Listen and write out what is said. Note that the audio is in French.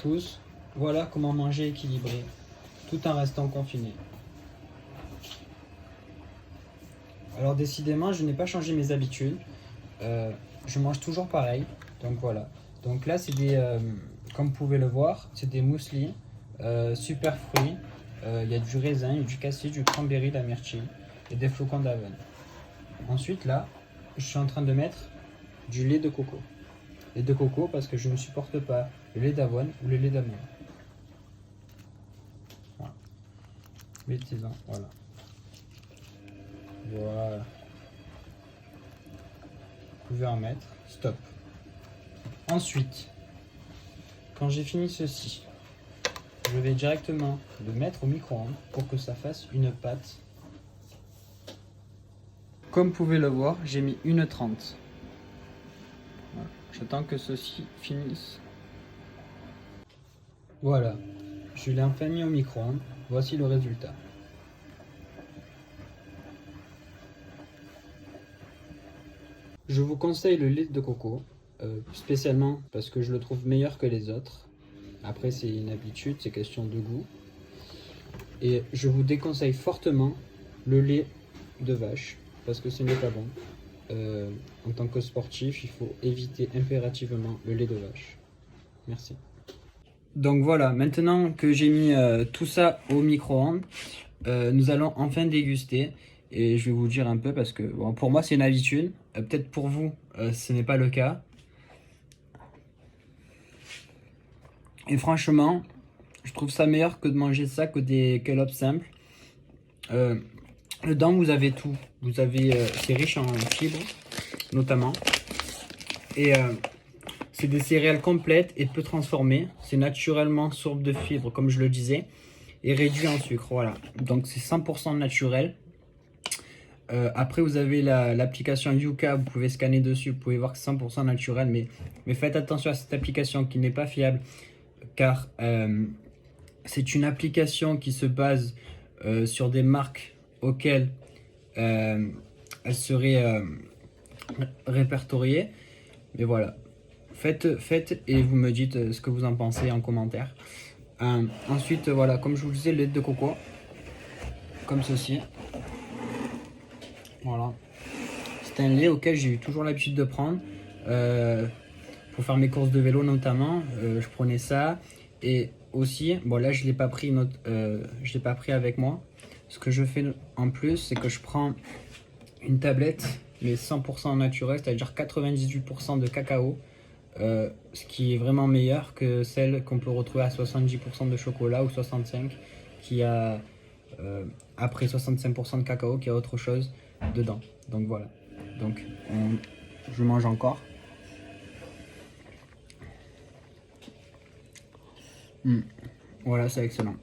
tous, voilà comment manger équilibré, tout en restant confiné. Alors décidément, je n'ai pas changé mes habitudes. Je mange toujours pareil. Donc voilà. Donc là, c'est des, comme vous pouvez le voir, c'est des mousselis, super fruits. Il y a du raisin, il y a du cassis, du cranberry, de la myrtille et des flocons d'avoine. Ensuite là, je suis en train de mettre du lait de coco. Lait de coco parce que je ne supporte pas le lait d'avoine ou le lait d'amande. Voilà. Mettez-en, voilà. Voilà. Vous pouvez en mettre. Stop. Ensuite, quand j'ai fini ceci, je vais directement le mettre au micro-ondes pour que ça fasse une pâte. Comme vous pouvez le voir, j'ai mis 1h30. Voilà. J'attends que ceci finisse. Voilà, je l'ai enfin mis au micro-ondes. Voici le résultat. Je vous conseille le lait de coco, spécialement parce que je le trouve meilleur que les autres. Après, c'est une habitude, c'est question de goût. Et je vous déconseille fortement le lait de vache, parce que ce n'est pas bon. En tant que sportif, il faut éviter impérativement le lait de vache. Merci. Donc voilà, maintenant que j'ai mis tout ça au micro-ondes, nous allons enfin déguster. Et je vais vous dire un peu parce que bon, pour moi c'est une habitude. Peut-être pour vous ce n'est pas le cas. Et franchement, je trouve ça meilleur que de manger ça que des Kellogg's simples. Dedans vous avez tout. Vous avez, c'est riche en fibres notamment. Et c'est des céréales complètes et peu transformées. C'est naturellement source de fibres comme je le disais. Et réduit en sucre, voilà. Donc c'est 100% naturel. Après vous avez l'application Yuka, vous pouvez scanner dessus, vous pouvez voir que c'est 100% naturel, mais faites attention à cette application qui n'est pas fiable, car c'est une application qui se base sur des marques auxquelles elle serait répertoriée. Mais voilà, faites et vous me dites ce que vous en pensez en commentaire. Ensuite, voilà, comme je vous disais, le lait de coco, comme ceci. Voilà. C'est un lait auquel j'ai eu toujours l'habitude de prendre pour faire mes courses de vélo notamment. Je prenais ça et aussi, bon là je l'ai pas pris, je l'ai pas pris avec moi. Ce que je fais en plus, c'est que je prends une tablette mais 100% naturelle, c'est-à-dire 98% de cacao, ce qui est vraiment meilleur que celle qu'on peut retrouver à 70% de chocolat ou 65% qui a après 65% de cacao qui a autre chose dedans. Donc voilà. Donc je mange encore. Voilà, c'est excellent.